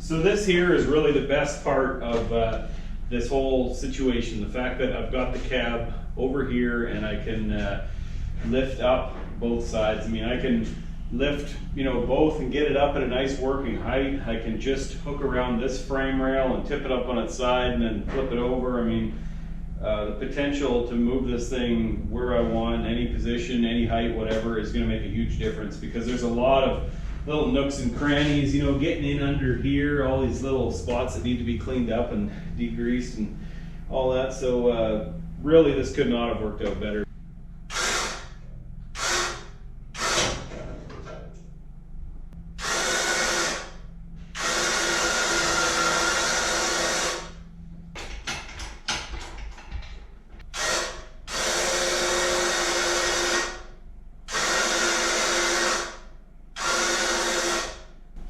So this here is really the best part of this whole situation. The fact that I've got the cab over here and I can lift up both sides. I mean, I can lift, both and get it up at a nice working height. I can just hook around this frame rail and tip it up on its side and then flip it over. I mean, the potential to move this thing where I want, any position, any height, whatever, is going to make a huge difference, because there's a lot of little nooks and crannies, getting in under here, all these little spots that need to be cleaned up and degreased and all that. So really, this could not have worked out better.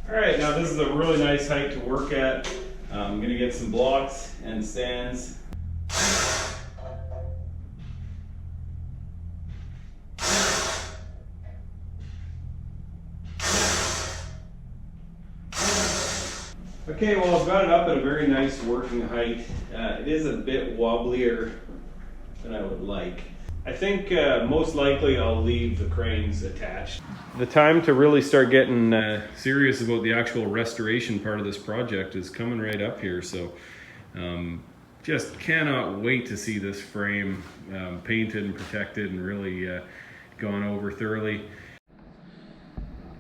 Alright, now this is a really nice height to work at. I'm going to get some blocks and stands. Okay, well, I've got it up at a very nice working height. It is a bit wobblier than I would like. I think most likely I'll leave the cranes attached. The time to really start getting serious about the actual restoration part of this project is coming right up here. So just cannot wait to see this frame painted and protected and really gone over thoroughly.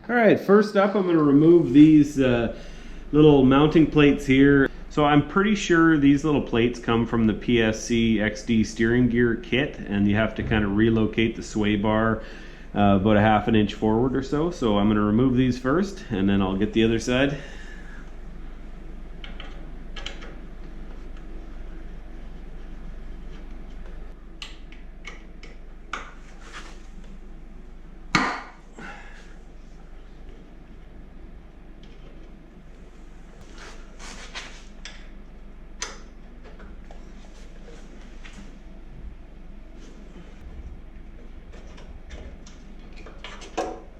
All right, first up, I'm going to remove these little mounting plates here. So I'm pretty sure these little plates come from the PSC XD steering gear kit, and you have to kind of relocate the sway bar about a ½ an inch forward or so. So I'm going to remove these first, and then I'll get the other side.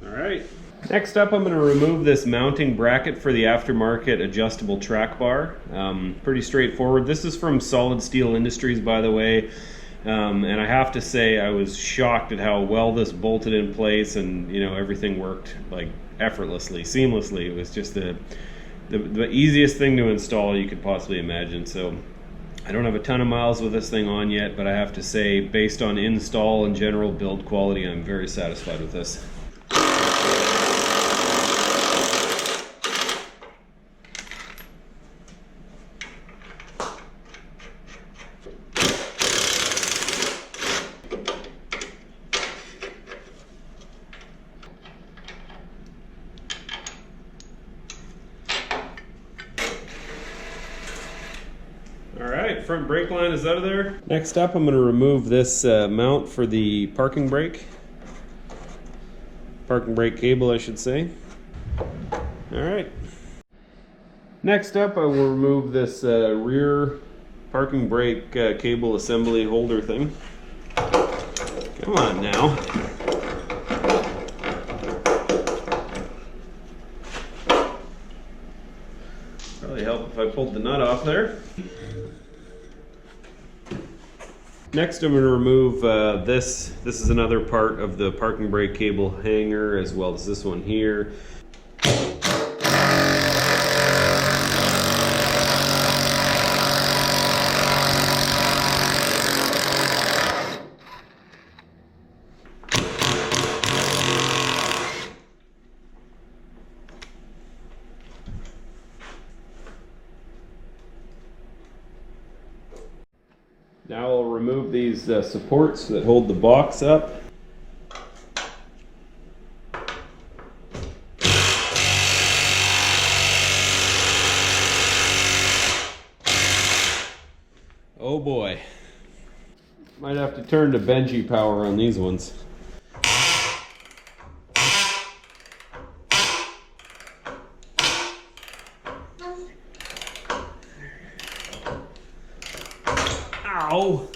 Alright, next up I'm going to remove this mounting bracket for the aftermarket adjustable track bar. Pretty straightforward. This is from Solid Steel Industries, by the way, and I have to say I was shocked at how well this bolted in place, and everything worked like effortlessly, seamlessly. It was just the easiest thing to install you could possibly imagine. So I don't have a ton of miles with this thing on yet, but I have to say, based on install and general build quality, I'm very satisfied with this. Alright, front brake line is out of there. Next up, I'm going to remove this mount for the parking brake. Parking brake cable, I should say. Alright. Next up, I will remove this rear parking brake cable assembly holder thing. Come on now. Probably help if I pulled the nut off there. Next, I'm going to remove this. This is another part of the parking brake cable hanger, as well as this one here. Now I'll remove these supports that hold the box up. Oh boy. Might have to turn to Benji power on these ones. Ow!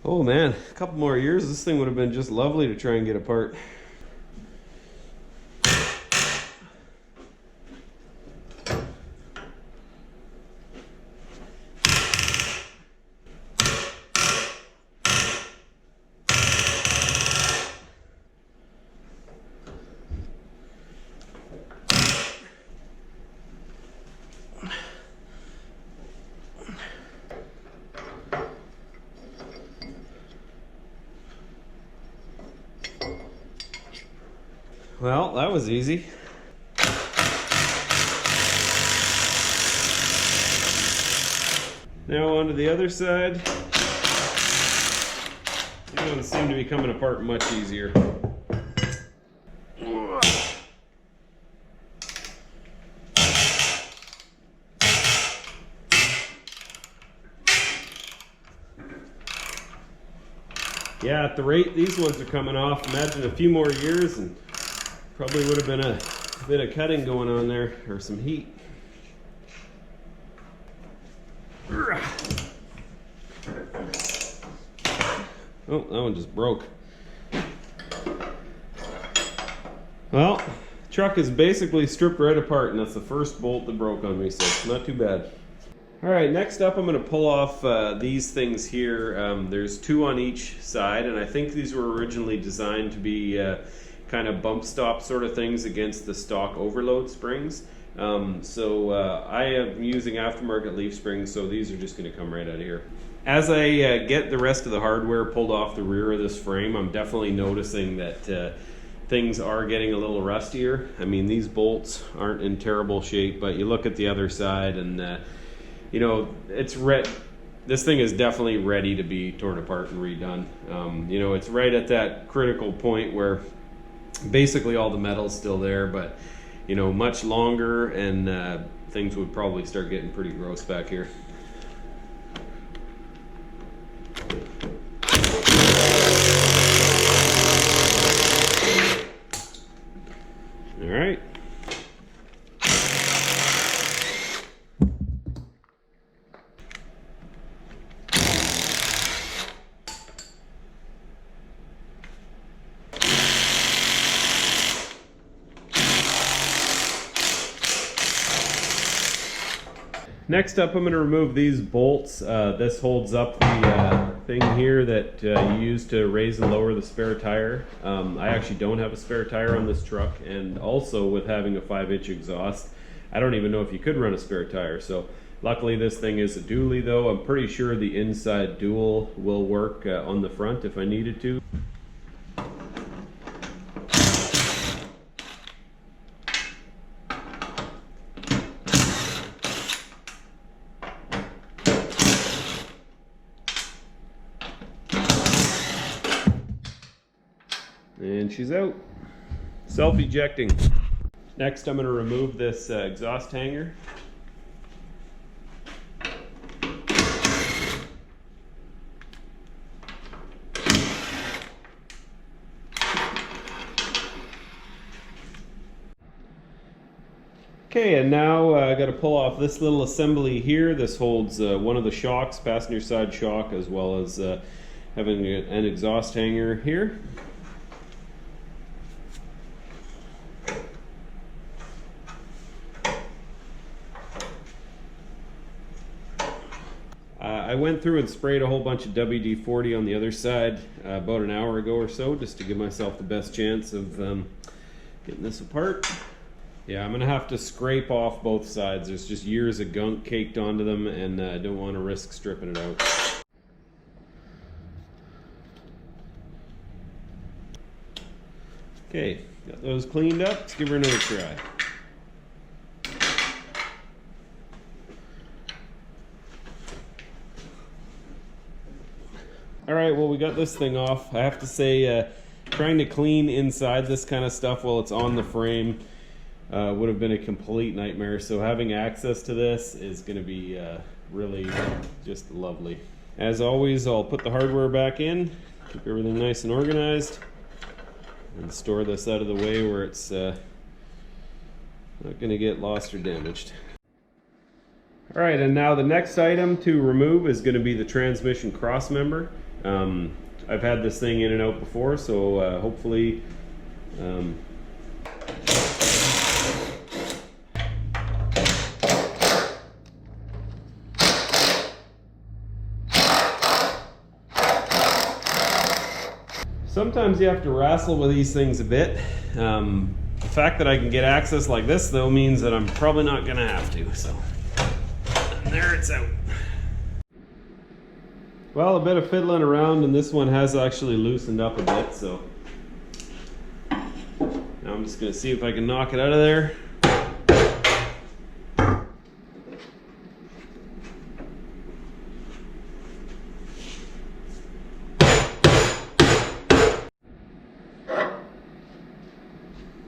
Oh man, a couple more years, this thing would have been just lovely to try and get apart. Well, that was easy. Now on to the other side. These ones seem to be coming apart much easier. Yeah, at the rate these ones are coming off, imagine a few more years and probably would have been a bit of cutting going on there, or some heat. Oh, that one just broke. Well, truck is basically stripped right apart, and that's the first bolt that broke on me, so not too bad. All right, next up I'm going to pull off these things here. There's two on each side, and I think these were originally designed to be kind of bump stop sort of things against the stock overload springs. I am using aftermarket leaf springs, so these are just going to come right out of here. As I get the rest of the hardware pulled off the rear of this frame, I'm definitely noticing that things are getting a little rustier. I mean, these bolts aren't in terrible shape, but you look at the other side and you know, it's this thing is definitely ready to be torn apart and redone. You know, it's right at that critical point where basically all the metal's still there, but you know, much longer and things would probably start getting pretty gross back here. All right. Next up, I'm going to remove these bolts. This holds up the thing here that you use to raise and lower the spare tire. I actually don't have a spare tire on this truck, and also with having a 5-inch exhaust, I don't even know if you could run a spare tire. So luckily this thing is a dually though. I'm pretty sure the inside dual will work on the front if I needed to. And she's out. Self-ejecting. Next, I'm going to remove this exhaust hanger. Okay, and now I got to pull off this little assembly here. This holds one of the shocks, passenger side shock, as well as having an exhaust hanger here. I went through and sprayed a whole bunch of WD-40 on the other side about an hour ago or so, just to give myself the best chance of getting this apart. Yeah, I'm gonna have to scrape off both sides. There's just years of gunk caked onto them, and I don't want to risk stripping it out. Okay, got those cleaned up. Let's give her another try. Alright, well, we got this thing off. I have to say, trying to clean inside this kind of stuff while it's on the frame would have been a complete nightmare. So having access to this is going to be really just lovely. As always, I'll put the hardware back in, keep everything nice and organized, and store this out of the way where it's not going to get lost or damaged. Alright, and now the next item to remove is going to be the transmission cross member. I've had this thing in and out before, so hopefully sometimes you have to wrestle with these things a bit. The fact that I can get access like this though means that I'm probably not gonna have to, so and there it's out. Well, a bit of fiddling around and this one has actually loosened up a bit, so now I'm just gonna see if I can knock it out of there.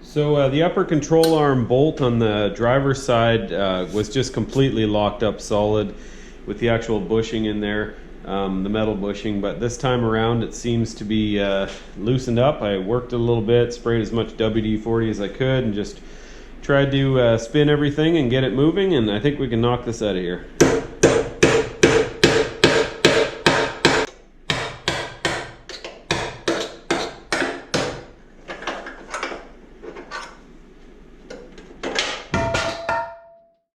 So the upper control arm bolt on the driver's side was just completely locked up solid with the actual bushing in there, the metal bushing, but this time around it seems to be loosened up. I worked a little bit, sprayed as much WD-40 as I could and just tried to spin everything and get it moving, and I think we can knock this out of here.